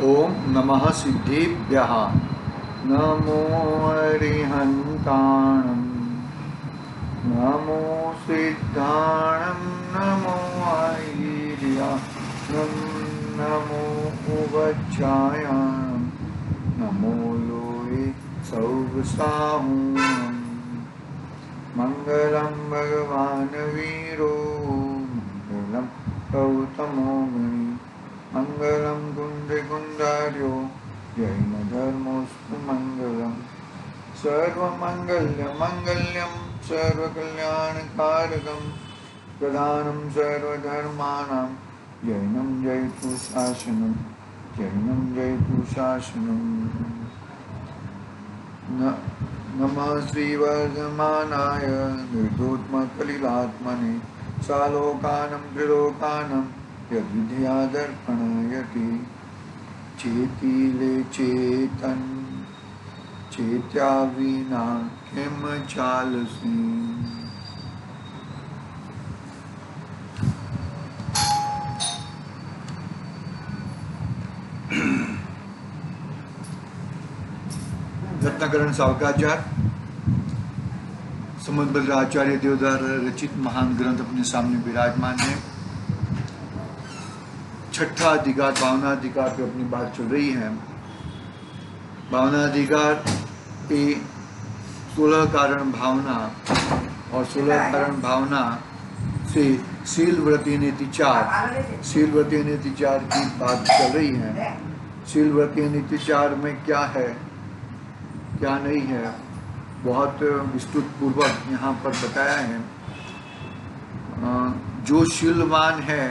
ओम नमः सिद्धेभ्यः। नमो अरिहन्ताणं, नमो सिद्धाणं, नमो आयर्यं, नमो उवज्जायां, नमो लोये सौगसाहूणं। मंगलम भगवान वीरो, मंगलम गौतमो मुनि, मंगलम कुंदकुंदार्यो, जैन धर्मोस्तु मंगलम। सर्वमंगल्यं सर्वकल्याणकारकं, प्रधानं सर्वधर्माणां, जैनं जयतु शासनं, जैनं जयतु शासनं। नमः श्रीवर्धमानाय निर्धूतमकलिलात्मने, सालोकानं त्रिलोकानं यद्विद्या दर्पणयति। चेतिले चेतन, चेत्या विना किम चालसी। रत्नाकरण सावकाचार्य समुद्र आचार्य देवदार रचित महान ग्रंथ अपने सामने विराजमान है। छठा अधिकार भावनाधिकार पे अपनी बात चल रही है। भावनाधिकार पे 16 कारण भावना और 16 कारण भावना से शील व्रति नीति 4 की बात चल रही है। शील व्रति नीति 4 में क्या है क्या नहीं है, बहुत विस्तृत पूर्वक यहाँ पर बताया है। जो शीलवान है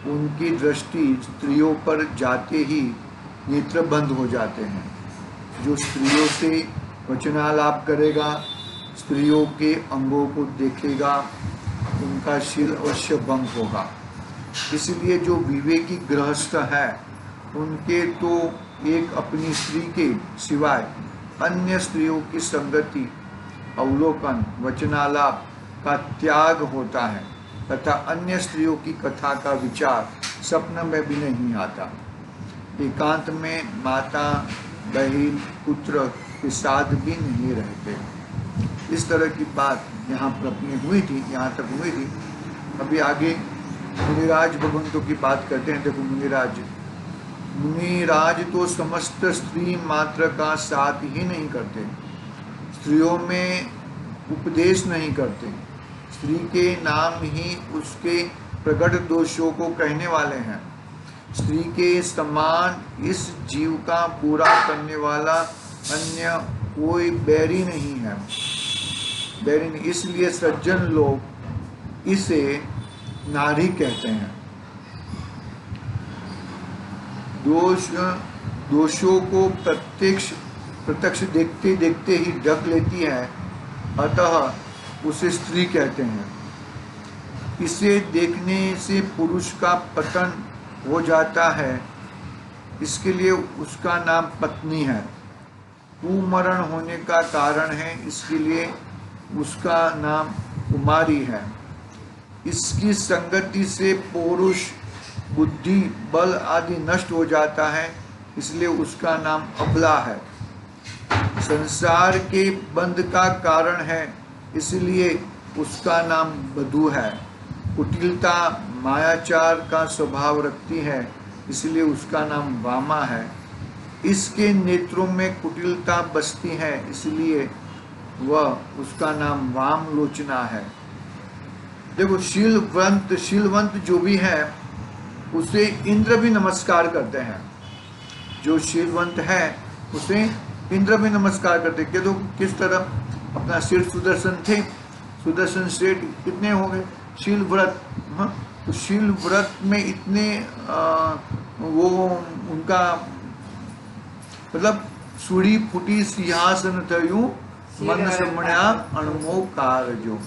उनकी दृष्टि स्त्रियों पर जाते ही नेत्र बंद हो जाते हैं। जो स्त्रियों से वचनालाप करेगा, स्त्रियों के अंगों को देखेगा, उनका शील अवश्य भंग होगा। इसलिए जो विवेकी गृहस्थ है उनके तो एक अपनी स्त्री के सिवाय अन्य स्त्रियों की संगति, अवलोकन, वचनालाप का त्याग होता है तथा अन्य स्त्रियों की कथा का विचार स्वप्न में भी नहीं आता। एकांत में माता, बहन, पुत्र के साथ भी नहीं रहते। इस तरह की बात यहाँ पर अपनी हुई थी, यहाँ तक हुई थी। अभी आगे मुनिराज भगवंतों की बात करते हैं। देखो मुनिराज तो समस्त स्त्री मात्र का साथ ही नहीं करते, स्त्रियों में उपदेश नहीं करते, स्त्री के नाम ही उसके प्रकट दोषों को कहने वाले हैं। स्त्री के समान इस जीव का पूरा करने वाला अन्य कोई बैरी नहीं है। इसलिए सज्जन लोग इसे नारी कहते हैं। दोषों को प्रत्यक्ष देखते देखते ही ढक लेती है, अतः उसे स्त्री कहते हैं। इसे देखने से पुरुष का पतन हो जाता है, इसके लिए उसका नाम पत्नी है। कुमरण होने का कारण है, इसके लिए उसका नाम कुमारी है। इसकी संगति से पौरुष, बुद्धि, बल आदि नष्ट हो जाता है, इसलिए उसका नाम अबला है। संसार के बंध का कारण है, इसलिए उसका नाम बधू है। कुटिलता, मायाचार का स्वभाव रखती है, इसलिए उसका नाम वामा है। इसके नेत्रों में कुटिलता बसती है, इसलिए वह उसका नाम वाम लोचना है। देखो शीलवंत जो भी है उसे इंद्र भी नमस्कार करते हैं। जो शीलवंत है उसे इंद्र भी नमस्कार करते हैं। तो किस तरह अपना सिर सुदर्शन थे, सुदर्शन सेठ कितने हो गए, शील व्रत। तो शील व्रत में इतने वो उनका मतलब सुड़ी फुटी सिंहासन थयू मन समण्या अणमो कारजो।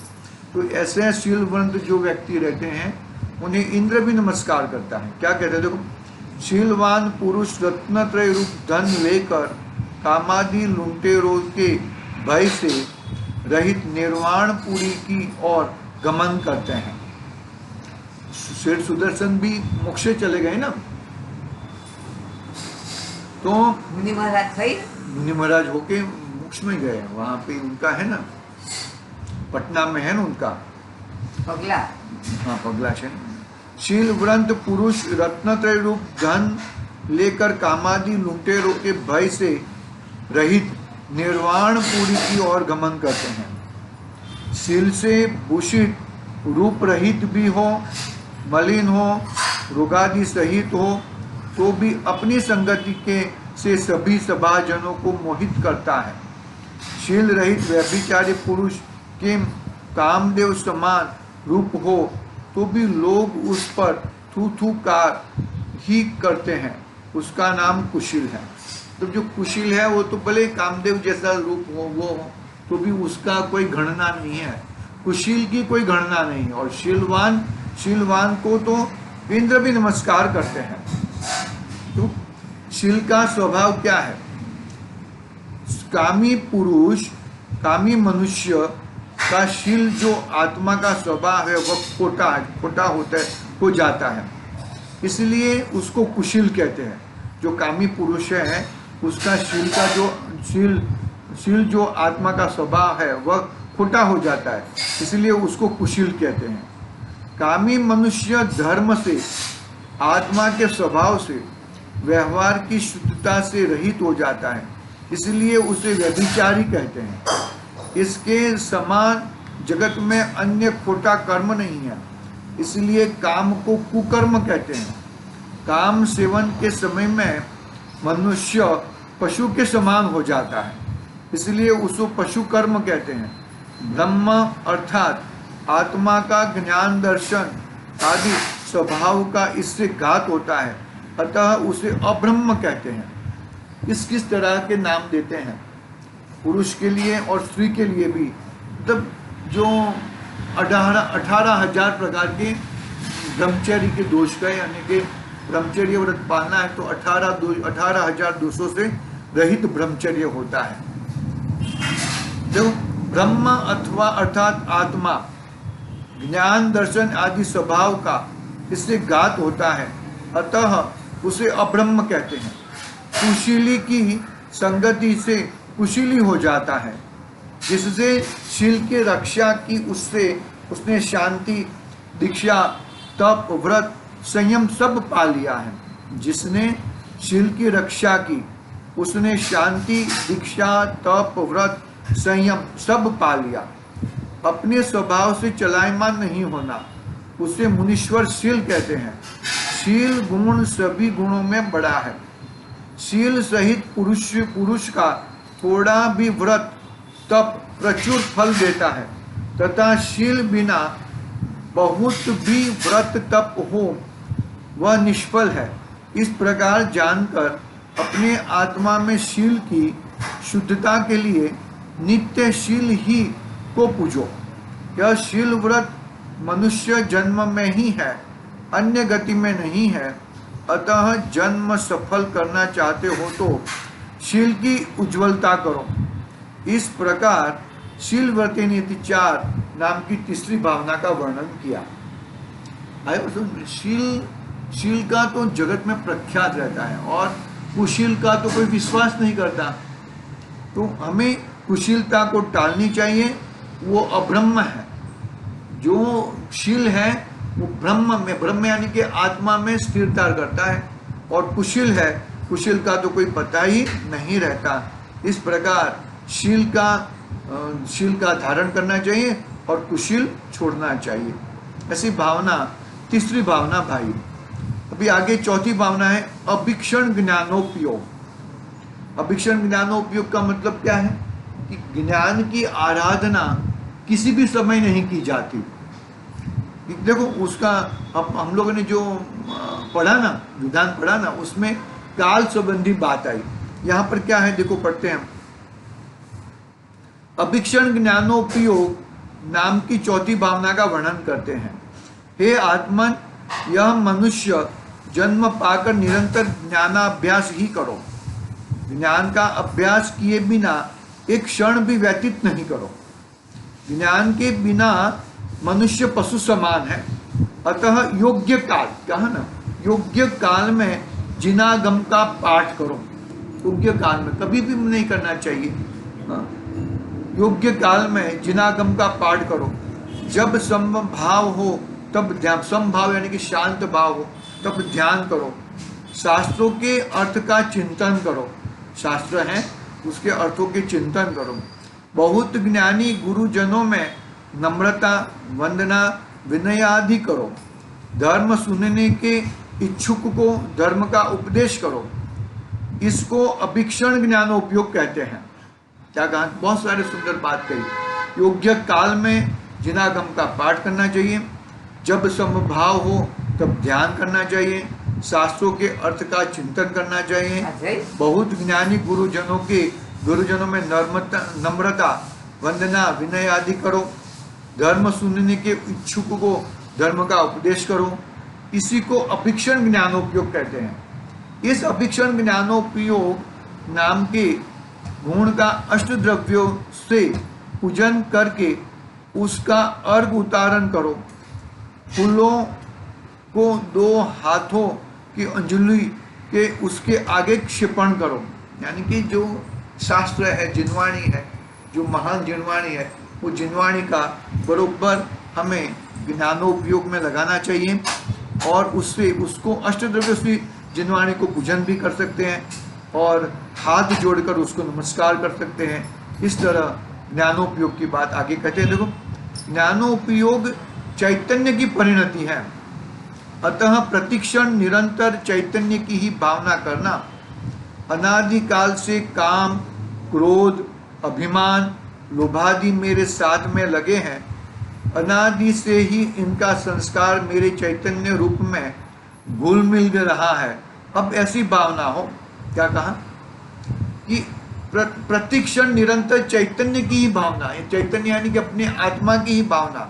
तो ऐसे शीलवंत जो व्यक्ति रहते हैं उन्हें इंद्र भी नमस्कार करता है। क्या कहते हैं देखो, शीलवान पुरुष रत्नत्रय रूप धन लेकर कामादि लुटेरों के भय से रहित निर्वाणपुरी की ओर गमन करते हैं। शेर सुदर्शन भी मोक्ष चले गए ना, तो मुनि महाराज सही मुनि महाराज होके मोक्ष में गए, वहां पे उनका है ना, पटना में है ना उनका पगला। हाँ पगला है। शील व्रत पुरुष रत्नत्रय रूप धन लेकर कामादि लुटेरों के भय से रहित निर्वाण पुरी की ओर गमन करते हैं। शील से भूषित, रूप रहित भी हो, मलिन हो, रोगादि सहित हो, तो भी अपनी संगति के से सभी सभाजनों को मोहित करता है। शील रहित व्यभिचारी पुरुष के कामदेव समान रूप हो तो भी लोग उस पर थू थू कार ही करते हैं, उसका नाम कुशील है। तो जो कुशील है वो तो भले कामदेव जैसा रूप हो वो हो तो भी उसका कोई गणना नहीं है, कुशील की कोई गणना नहीं। और शीलवान को तो इंद्र भी नमस्कार करते हैं। तो शील का स्वभाव क्या है? कामी पुरुष, कामी मनुष्य का शील जो आत्मा का स्वभाव है वह खोटा होता है, हो जाता है, इसलिए उसको कुशील कहते हैं। जो कामी पुरुष है उसका शील जो आत्मा का स्वभाव है वह खोटा हो जाता है, इसलिए उसको कुशील कहते हैं। कामी मनुष्य धर्म से, आत्मा के स्वभाव से, व्यवहार की शुद्धता से रहित हो जाता है, इसलिए उसे व्यभिचारी कहते हैं। इसके समान जगत में अन्य खोटा कर्म नहीं है, इसलिए काम को कुकर्म कहते हैं। काम सेवन के समय में मनुष्य पशु के समान हो जाता है, इसलिए उसको पशु कर्म कहते हैं। ब्रह्म अर्थात आत्मा का ज्ञान दर्शन आदि स्वभाव का इससे घात होता है, अतः उसे अब्रह्म कहते हैं। किस तरह के नाम देते हैं पुरुष के लिए और स्त्री के लिए भी, तब जो 18,000 प्रकार के ब्रह्मचर्य के दोष का, यानी कि ब्रह्मचर्य व्रत पालना है तो 18,200 से रहित ब्रह्मचर्य होता है। जो ब्रह्म अथवा अर्थात आत्मा ज्ञान दर्शन आदि स्वभाव का इससे घात होता है, अतः उसे अब्रह्म कहते हैं। कुशीली की संगति से कुशीली हो जाता है, जिससे शील की रक्षा की उसने शांति, दीक्षा, तप, व्रत, संयम सब पा लिया है। जिसने शील की रक्षा की उसने शांति, दीक्षा, तप, व्रत, संयम सब पा लिया। अपने स्वभाव से चलायमान नहीं होना, उसे मुनीश्वर शील कहते हैं। शील गुण सभी गुणों में बड़ा है। शील सहित पुरुष का थोड़ा भी व्रत तप प्रचुर फल देता है, तथा शील बिना बहुत भी व्रत तप हो वह निष्फल है। इस प्रकार जानकर अपने आत्मा में शील की शुद्धता के लिए नित्य शील ही को पूजो। यह शील व्रत मनुष्य जन्म में ही है, अन्य गति में नहीं है। अतः जन्म सफल करना चाहते हो तो शील की उज्ज्वलता करो। इस प्रकार शील व्रते नीति 4 नाम की तीसरी भावना का वर्णन किया। शील का तो जगत में प्रख्यात रहता है और कुशील का तो कोई विश्वास नहीं करता, तो हमें कुशीलता को टालनी चाहिए। वो अब्रह्म है। जो शील है वो ब्रह्म यानी कि आत्मा में स्थिरता करता है, और कुशील है, कुशील का तो कोई पता ही नहीं रहता। इस प्रकार शील का धारण करना चाहिए और कुशील छोड़ना चाहिए। ऐसी भावना, तीसरी भावना भाई। अभी आगे चौथी भावना है अभीक्षण ज्ञानोपयोग। अभीक्षण ज्ञानोपयोग का मतलब क्या है कि ज्ञान की आराधना किसी भी समय नहीं की जाती। देखो उसका हम लोगों ने जो पढ़ा ना, विधान पढ़ा ना, उसमें काल संबंधी बात आई। यहाँ पर क्या है देखो, पढ़ते हैं। अभीक्षण ज्ञानोपयोग नाम की चौथी भावना का वर्णन करते हैं। हे आत्मन, यह मनुष्य जन्म पाकर निरंतर ज्ञानाभ्यास ही करो। ज्ञान का अभ्यास किए बिना एक क्षण भी व्यतीत नहीं करो। ज्ञान के बिना मनुष्य पशु समान है। अतः योग्य काल, कहा ना, योग्य काल में जिनागम का पाठ करो। योग्य काल में कभी भी नहीं करना चाहिए। हाँ? योग्य काल में जिनागम का पाठ करो, जब समभाव हो तब ध्यान, समभाव यानी कि शांत भाव हो तब ध्यान करो, शास्त्रों के अर्थ का चिंतन करो, शास्त्र हैं उसके अर्थों के चिंतन करो। बहुत ज्ञानी गुरुजनों में नम्रता, वंदना, विनय आदि करो। धर्म सुनने के इच्छुक को धर्म का उपदेश करो। इसको अभिक्षण ज्ञानोपयोग कहते हैं। क्या कहा? बहुत सारे सुंदर बात कही। योग्य काल में जिनागम का पाठ करना चाहिए, जब समभाव हो तब ध्यान करना चाहिए, शास्त्रों के अर्थ का चिंतन करना चाहिए। बहुत ज्ञानी गुरुजनों में नम्रता, वंदना, विनय आदि करो। धर्म सुनने के इच्छुक को धर्म का उपदेश करो। इसी को अभिक्षण ज्ञानोपयोग कहते हैं। इस अभिक्षण ज्ञानोपयोग नाम के गुण का अष्टद्रव्यों से पूजन करके उसका अर्घ उतारण करो। फूलों को 2 हाथों की अंजलि के उसके आगे क्षेपण करो। यानी कि जो शास्त्र है, जिनवाणी है, जो महान जिनवाणी है, वो जिनवाणी का बरोबर हमें ज्ञानोपयोग में लगाना चाहिए और उससे उसको अष्टद्रव्य से जिनवाणी को पूजन भी कर सकते हैं और हाथ जोड़कर उसको नमस्कार कर सकते हैं। इस तरह ज्ञानोपयोग की बात आगे कहते हैं। देखो, ज्ञानोपयोग चैतन्य की परिणति है, अतः प्रतिक्षण निरंतर चैतन्य की ही भावना करना। अनादिकाल से काम, क्रोध, अभिमान, लोभादि मेरे साथ में लगे हैं। अनादि से ही इनका संस्कार मेरे चैतन्य रूप में घुल मिल रहा है। अब ऐसी भावना हो, क्या कहा कि प्रतिक्षण निरंतर चैतन्य की ही भावना है। चैतन्य यानी कि अपने आत्मा की ही भावना।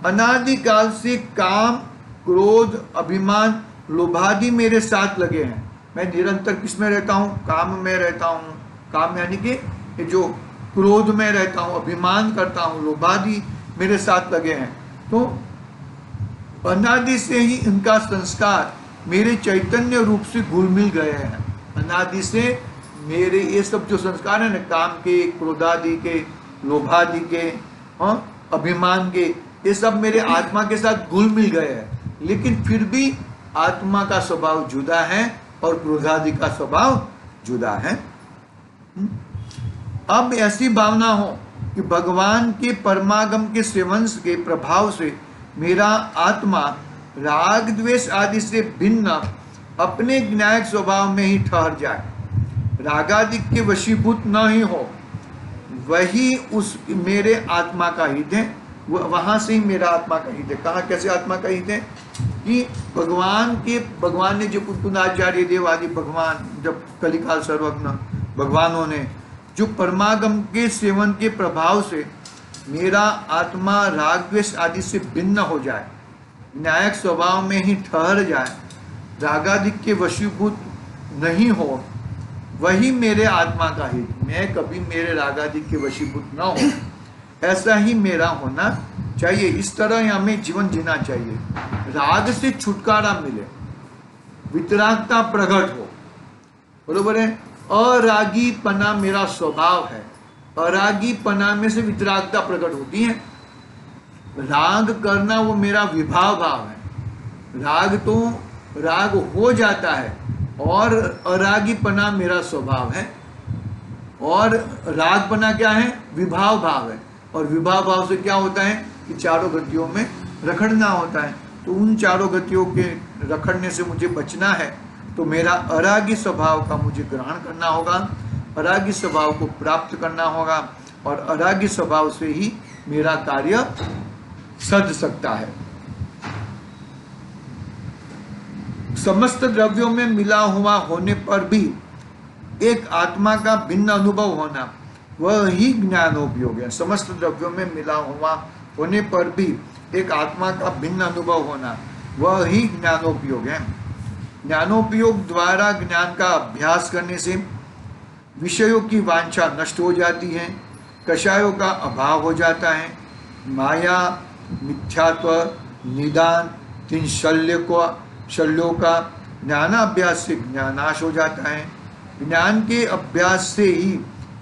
अनादिकाल से काम, क्रोध, अभिमान, लोभादि मेरे साथ लगे हैं। मैं निरंतर किस में रहता हूँ? काम में रहता हूँ। काम यानी कि जो क्रोध में रहता हूँ, अभिमान करता हूँ, लोभादि मेरे साथ लगे हैं। तो अनादि से ही इनका संस्कार मेरे चैतन्य रूप से घुल मिल गए हैं। अनादि से मेरे ये सब जो संस्कार है ना, काम के, क्रोधादि के, लोभादि के, अभिमान के, ये सब मेरे आत्मा के साथ घुल मिल गए हैं। लेकिन फिर भी आत्मा का स्वभाव जुदा है और क्रोधादि का स्वभाव जुदा है। अब ऐसी भावना हो कि भगवान के परमागम के सेवन के प्रभाव से मेरा आत्मा राग द्वेष आदि से भिन्न अपने ज्ञायक स्वभाव में ही ठहर जाए, रागादि के वशीभूत न ही हो। वही उस मेरे आत्मा का हित है, वहां से ही मेरा आत्मा का हित है। कहा कैसे आत्मा का हित है? कि भगवान ने जो पुनाचार्य देव आदि भगवान, जब कलिकाल सर्वज्ञ भगवानों ने जो परमागम के सेवन के प्रभाव से मेरा आत्मा राग द्वेष आदि से भिन्न हो जाए, न्यायिक स्वभाव में ही ठहर जाए, रागादि के वशीभूत नहीं हो, वही मेरे आत्मा का हित। मैं कभी मेरे रागादि के वशीभूत न हो, ऐसा ही मेरा होना चाहिए। इस तरह हमें जीवन जीना चाहिए। राग से छुटकारा मिले, वितरागता प्रकट हो। बरोबर है? अरागी पना मेरा स्वभाव है। अरागी पना में से वितरागता प्रकट होती है। राग करना वो मेरा विभाव भाव है। राग तो राग हो जाता है और अरागी पना मेरा स्वभाव है। और राग पना क्या है? विभाव भाव है। और विभाव भाव से क्या होता है कि चारों गतियों में रखड़ना होता है। तो उन चारों गतियों के रखड़ने से मुझे बचना है, तो मेरा अरागी स्वभाव का मुझे ग्रहण करना होगा, अरागी स्वभाव को प्राप्त करना होगा और अरागी स्वभाव से ही मेरा कार्य सध सकता है। समस्त द्रव्यों में मिला हुआ होने पर भी एक आत्मा का भिन्न अनुभव होना, वह ही ज्ञानोपयोग है। समस्त द्रव्यों में मिला हुआ होने पर भी एक आत्मा का भिन्न अनुभव होना, वह ही ज्ञानोपयोग है। ज्ञानोपयोग द्वारा ज्ञान का अभ्यास करने से विषयों की वांछा नष्ट हो जाती है, कषायों का अभाव हो जाता है, माया, मिथ्यात्व, निदान, तीन शल्यों का ज्ञानाभ्यास से ज्ञानाश हो जाता है। ज्ञान के अभ्यास से ही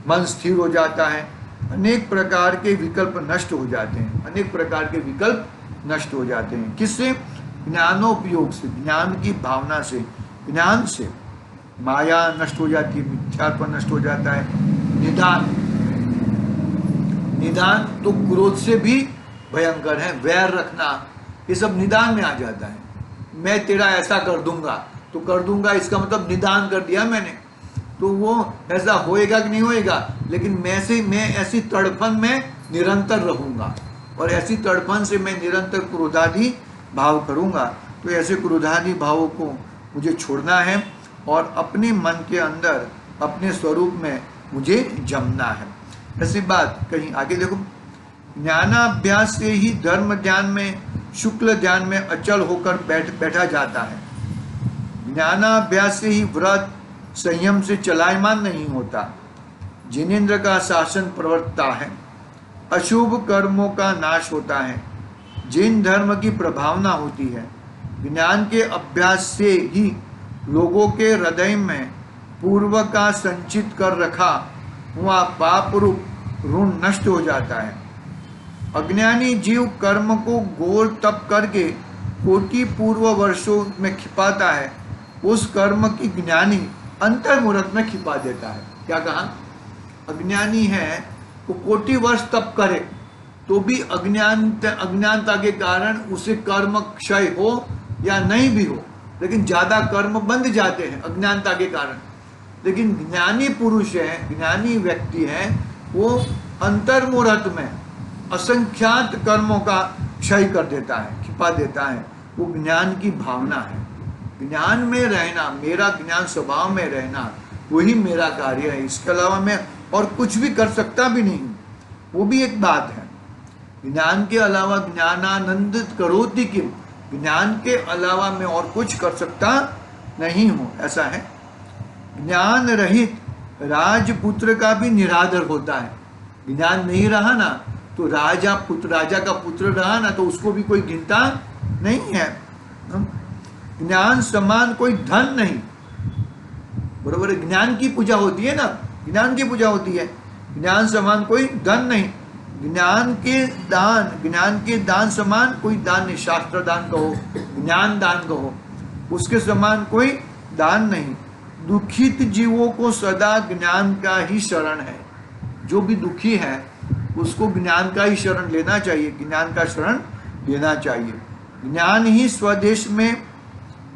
मन स्थिर हो जाता है, अनेक प्रकार के विकल्प नष्ट हो जाते हैं, अनेक प्रकार के विकल्प नष्ट हो जाते हैं। किससे? ज्ञानोपयोग से, ज्ञान की भावना से, ज्ञान से माया नष्ट हो जाती है, मिथ्यात्व नष्ट हो जाता है। निदान, निदान तो क्रोध से भी भयंकर है, वैर रखना, ये सब निदान में आ जाता है। मैं तेरा ऐसा कर दूंगा, तो कर दूंगा इसका मतलब निदान कर दिया मैंने, तो वो ऐसा होएगा कि नहीं होएगा, लेकिन मैं ऐसी तड़फन में निरंतर रहूंगा और ऐसी तड़फन से मैं निरंतर क्रोधादि भाव करूंगा। तो ऐसे क्रोधादि भावों को मुझे छोड़ना है और अपने मन के अंदर अपने स्वरूप में मुझे जमना है। ऐसी बात कहीं आगे देखो, ज्ञानाभ्यास से ही धर्म ध्यान में, शुक्ल ध्यान में अचल होकर बैठा जाता है। ज्ञानाभ्यास से ही व्रत संयम से चलायमान नहीं होता, जिनेंद्र का शासन प्रवर्तता है, अशुभ कर्मों का नाश होता है, जिन धर्म की प्रभावना होती है। ज्ञान के अभ्यास से ही लोगों के हृदय में पूर्व का संचित कर रखा हुआ पाप रूप ऋण नष्ट हो जाता है। अज्ञानी जीव कर्म को घोर तप करके कोटि पूर्व वर्षों में छिपाता है, उस कर्म की ज्ञानी अंतर्मुहूर्त में छिपा देता है। क्या कहा? अज्ञानी है वो कोटि वर्ष तप करे तो भी अज्ञानता के कारण उसे कर्म क्षय हो या नहीं भी हो, लेकिन ज्यादा कर्म बंध जाते हैं अज्ञानता के कारण। लेकिन ज्ञानी पुरुष है, ज्ञानी व्यक्ति है, वो अंतर्मुहूर्त में असंख्यात कर्मों का क्षय कर देता है, छिपा देता है। वो ज्ञान की भावना है, ज्ञान में रहना, मेरा ज्ञान स्वभाव में रहना, वही मेरा कार्य है। इसके अलावा मैं और कुछ भी कर सकता भी नहीं, वो भी एक बात है। ज्ञान के अलावा ज्ञानानंदित करोति किम, ज्ञान के अलावा मैं और कुछ कर सकता नहीं हूँ, ऐसा है। ज्ञान रहित राजपुत्र का भी निरादर होता है। ज्ञान नहीं रहा ना तो राजा का पुत्र रहा ना तो उसको भी कोई गिनता नहीं है। ज्ञान समान कोई धन नहीं, बरोबर है। ज्ञान की पूजा होती है ना, ज्ञान की पूजा होती है, ज्ञान समान कोई धन नहीं। ज्ञान के दान समान कोई दान नहीं, शास्त्र दान कहो, ज्ञान दान कहो, उसके समान कोई दान नहीं। दुखित जीवों को सदा ज्ञान का ही शरण है। जो भी दुखी है उसको ज्ञान का ही शरण लेना चाहिए, ज्ञान का शरण लेना चाहिए। ज्ञान ही स्वदेश में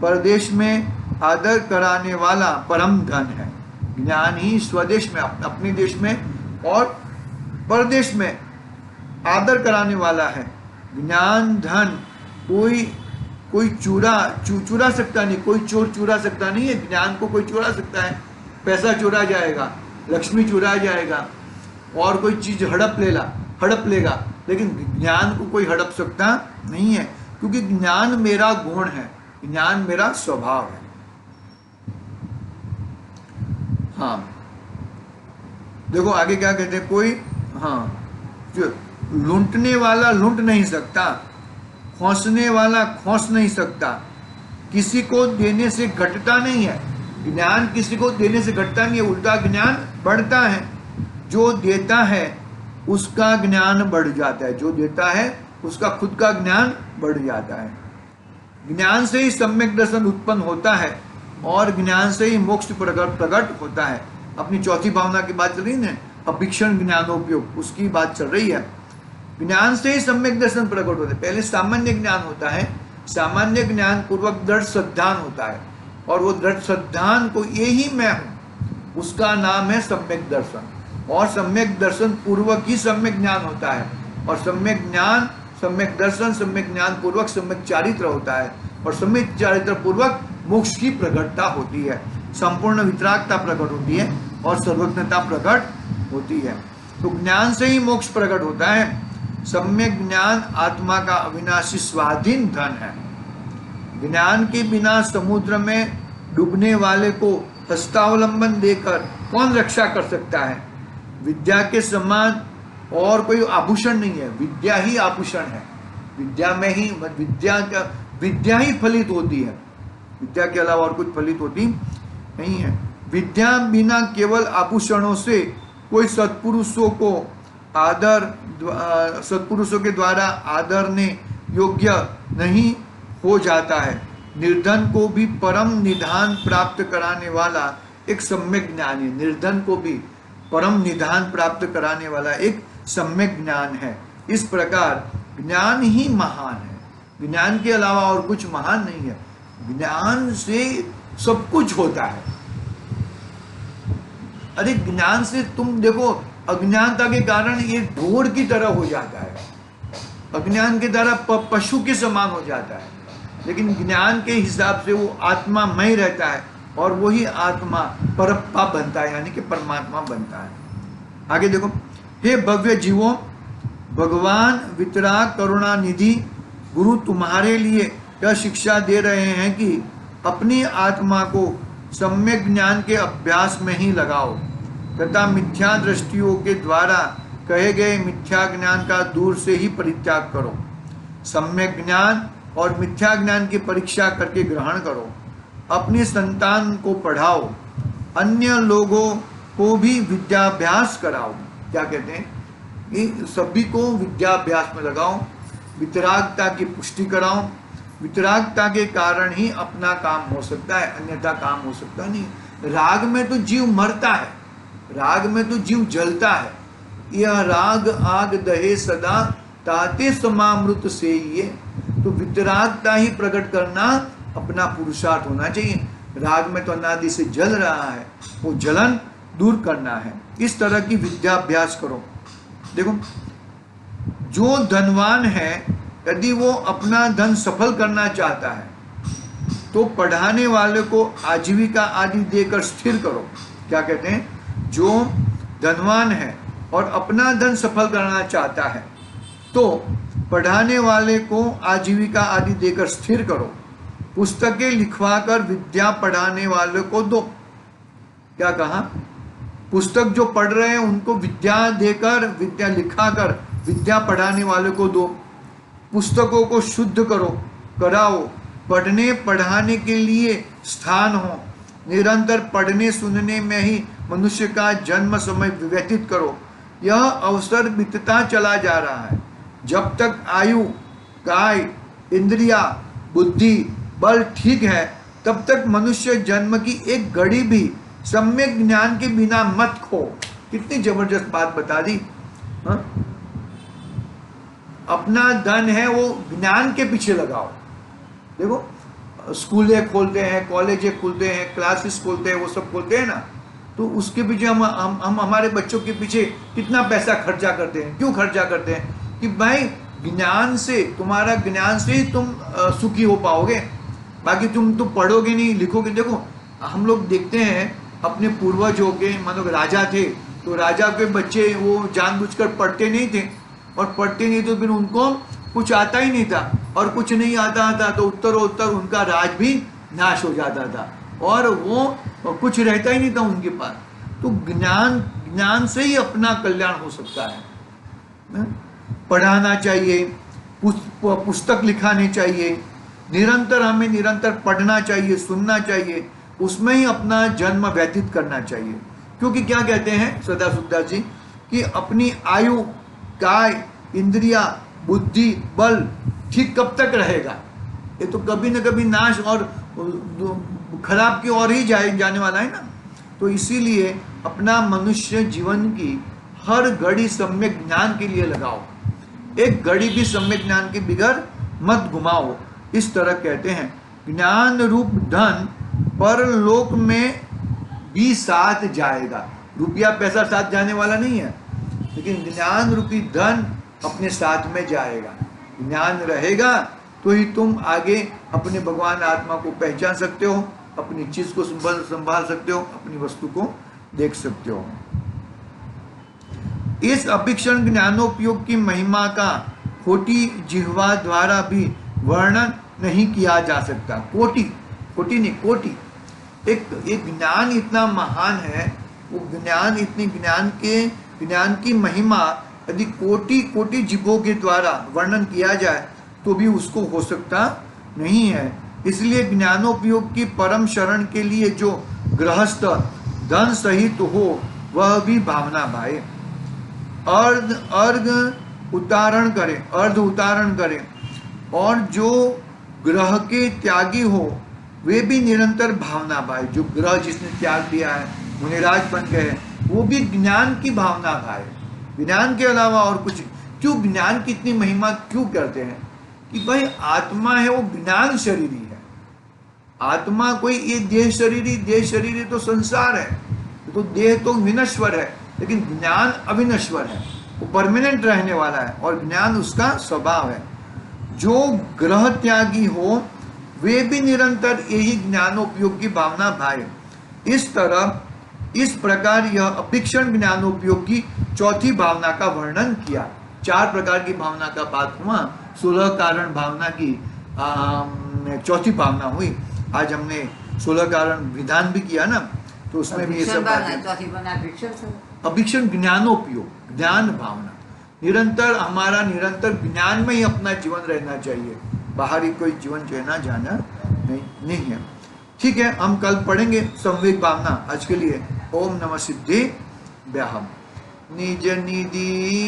परदेश में आदर कराने वाला परम धन है। ज्ञान ही स्वदेश में, अपने देश में और परदेश में आदर कराने वाला है। ज्ञान धन कोई चुरा सकता नहीं, कोई चोर चुरा सकता नहीं है। ज्ञान को कोई चुरा सकता है, पैसा चुरा जाएगा, लक्ष्मी चुरा जाएगा, और कोई चीज हड़प लेगा, लेकिन ज्ञान को कोई हड़प सकता नहीं है, क्योंकि ज्ञान मेरा गुण है, ज्ञान मेरा स्वभाव है। हाँ देखो आगे क्या कहते हैं, कोई जो लूटने वाला लूट नहीं सकता, खोसने वाला खोस नहीं सकता, किसी को देने से घटता नहीं है। ज्ञान किसी को देने से घटता नहीं है, उल्टा ज्ञान बढ़ता है। जो देता है उसका ज्ञान बढ़ जाता है, जो देता है उसका खुद का ज्ञान बढ़ जाता है। ज्ञान से ही सम्यक दर्शन उत्पन्न होता है और ज्ञान से ही मोक्ष प्रकट होता है। अपनी चौथी भावना की बात चल रही है, अभीक्षण ज्ञानोपयोग, उसकी बात चल रही है। ज्ञान से ही सम्यक दर्शन प्रकट होता है। पहले सामान्य ज्ञान होता है, सामान्य ज्ञान पूर्वक दृढ़ श्रद्धान होता है, और वो दृढ़ श्रद्धान को यही मैं हूँ, उसका नाम है सम्यक दर्शन। और सम्यक दर्शन पूर्वक ही सम्यक ज्ञान होता है, और सम्यक ज्ञान, सम्यक दर्शन, सम्यक ज्ञान पूर्वक सम्यक चारित्र होता है, और सम्यक चारित्र पूर्वक मोक्ष की प्रकटता होती है, संपूर्ण वितरागता प्रकट होती है और सर्वज्ञता प्रकट होती है। तो ज्ञान से ही मोक्ष प्रकट होता है। सम्यक ज्ञान आत्मा का अविनाशी स्वाधीन धन है। ज्ञान के बिना समुद्र में डूबने वाले को हस्तावलंबन देकर कौन रक्षा कर सकता है। विद्या के समान और कोई आभूषण नहीं है, विद्या ही आभूषण है। विद्या में ही विद्या ही फलित होती है, विद्या के अलावा और कुछ फलित होती नहीं है। विद्या बिना केवल आभूषणों से कोई सत्पुरुषों के द्वारा आदरने योग्य नहीं हो जाता है। निर्धन को भी परम निधान प्राप्त कराने वाला एक सम्यक ज्ञान है। निर्धन को भी परम निधान प्राप्त कराने वाला एक सम्यक ज्ञान है। इस प्रकार ज्ञान ही महान है। ज्ञान के अलावा और कुछ महान नहीं है। ज्ञान से सब कुछ होता है। अरे ज्ञान से तुम देखो, अज्ञानता के कारण ये घोड़ की तरह हो जाता है, अज्ञान के द्वारा पशु के समान हो जाता है, लेकिन ज्ञान के हिसाब से वो आत्मामय रहता है और वही आत्मा परप्पा बनता है, यानी कि परमात्मा बनता है। आगे देखो, हे भव्य जीवों, भगवान वितराग करुणा निधि गुरु तुम्हारे लिए यह शिक्षा दे रहे हैं कि अपनी आत्मा को सम्यक ज्ञान के अभ्यास में ही लगाओ तथा मिथ्या दृष्टियों के द्वारा कहे गए मिथ्या ज्ञान का दूर से ही परित्याग करो। सम्यक ज्ञान और मिथ्या ज्ञान की परीक्षा करके ग्रहण करो। अपनी संतान को पढ़ाओ, अन्य लोगों को भी विद्याभ्यास कराओ। क्या कहते हैं, ये सभी को विद्याभ्यास में लगाओ, वितरागता की पुष्टि कराओ। वितरागता के कारण ही अपना काम हो सकता है, अन्यथा काम हो सकता नहीं। राग में तो जीव मरता है, राग में तो जीव जलता है। यह राग आग दहे सदा ताते समामृत से ये, तो वितरागता ही प्रकट करना अपना पुरुषार्थ होना चाहिए। राग में तो अनादि से जल रहा है, वो जलन दूर करना है। इस तरह की विद्याभ्यास करो। देखो, जो धनवान है यदि वो अपना धन सफल करना चाहता है तो पढ़ाने वाले को आजीविका आदि देकर स्थिर करो। क्या कहते हैं, जो धनवान है और अपना धन सफल करना चाहता है तो पढ़ाने वाले को आजीविका आदि देकर स्थिर करो। पुस्तकें लिखवाकर विद्या पढ़ाने वाले को दो। क्या कहा, पुस्तक जो पढ़ रहे हैं उनको विद्या देकर, विद्या लिखाकर विद्या पढ़ाने वाले को दो। पुस्तकों को शुद्ध कराओ, पढ़ने पढ़ाने के लिए स्थान हो। निरंतर पढ़ने सुनने में ही मनुष्य का जन्म समय व्यतीत करो। यह अवसर बीतता चला जा रहा है। जब तक आयु, काय, इंद्रिया, बुद्धि, बल ठीक है तब तक मनुष्य जन्म की एक घड़ी भी सम्यक ज्ञान के बिना मत खो। कितनी जबरदस्त बात बता दी। हा? अपना धन है वो ज्ञान के पीछे लगाओ। देखो, स्कूलें खोलते हैं, कॉलेजें खुलते हैं, क्लासेस खोलते हैं, वो सब खोलते हैं ना, तो उसके पीछे हम हमारे बच्चों के पीछे कितना पैसा खर्चा करते हैं। क्यों खर्चा करते हैं? कि भाई ज्ञान से, तुम्हारा ज्ञान से ही तुम सुखी हो पाओगे, बाकी तुम तो पढ़ोगे नहीं, लिखोगे। देखो, हम लोग देखते हैं अपने पूर्वजों के, मानो राजा थे तो राजा के बच्चे वो जानबूझकर पढ़ते नहीं थे, और पढ़ते नहीं तो फिर उनको कुछ आता ही नहीं था, और कुछ नहीं आता था तो उत्तरोत्तर उनका राज भी नाश हो जाता था और वो कुछ रहता ही नहीं था उनके पास। तो ज्ञान से ही अपना कल्याण हो सकता है। पढ़ाना चाहिए, पुस्तक लिखाने चाहिए, हमें निरंतर पढ़ना चाहिए, सुनना चाहिए, उसमें ही अपना जन्म व्यतीत करना चाहिए। क्योंकि क्या कहते हैं सदाशिवदास जी कि अपनी आयु, काय, इंद्रिया, बुद्धि, बल ठीक कब तक रहेगा? ये तो कभी न कभी नाश और खराब की ओर ही जाने वाला है ना। तो इसीलिए अपना मनुष्य जीवन की हर घड़ी सम्यक ज्ञान के लिए लगाओ। एक घड़ी भी सम्यक ज्ञान के बिगड़ मत घुमाओ। इस तरह कहते हैं, ज्ञान रूप धन परलोक में भी साथ जाएगा। रुपया पैसा साथ जाने वाला नहीं है, लेकिन ज्ञान रूपी धन अपने साथ में जाएगा। ज्ञान रहेगा तो ही तुम आगे अपने भगवान आत्मा को पहचान सकते हो, अपनी चीज को संभाल सकते हो, अपनी वस्तु को देख सकते हो। इस अभिक्षण ज्ञानोपयोग की महिमा का कोटि जिह्वा द्वारा भी वर्णन नहीं किया जा सकता। कोटि नहीं, कोटि। एक ज्ञान इतना महान है, वो ज्ञान की महिमा यदि कोटि जीवों के द्वारा वर्णन किया जाए तो भी उसको हो सकता नहीं है। इसलिए ज्ञानोपयोग की परम शरण के लिए जो गृहस्थ धन सहित हो वह भी भावना भाए। अर्ध उतारण करे और जो ग्रह के त्यागी हो वे भी निरंतर भावना भाए। जो ग्रह जिसने त्याग दिया है, मुनिराज बन गए, वो भी ज्ञान की भावना भाए। ज्ञान के अलावा और कुछ क्यों, ज्ञान की इतनी महिमा क्यों करते हैं कि भाई आत्मा है वो ज्ञान शरीरी है। आत्मा कोई ये देह शरीरी तो संसार है, तो देह तो विनश्वर है, लेकिन ज्ञान अविनश्वर है, वो परमानेंट रहने वाला है और ज्ञान उसका स्वभाव है। जो ग्रह त्यागी हो वे भी निरंतर यही ज्ञानोपयोग की भावना भाए। इस प्रकार यह अभिक्षण ज्ञानोपयोग की चौथी भावना का वर्णन किया। 4 प्रकार की भावना का बात हुआ, 16 कारण भावना की चौथी भावना हुई। आज हमने 16 कारण विधान भी किया ना, तो उसमें भी ये सब अभिक्षण ज्ञानोपयोग, ज्ञान भावना। निरंतर हमारा निरंतर ज्ञान में ही अपना जीवन रहना चाहिए, बाहरी कोई जीवन जीना जाना नहीं है। ठीक है, हम कल पढ़ेंगे संवेग भावना। आज के लिए ओम नमः सिद्धि व्याहम निज निधि।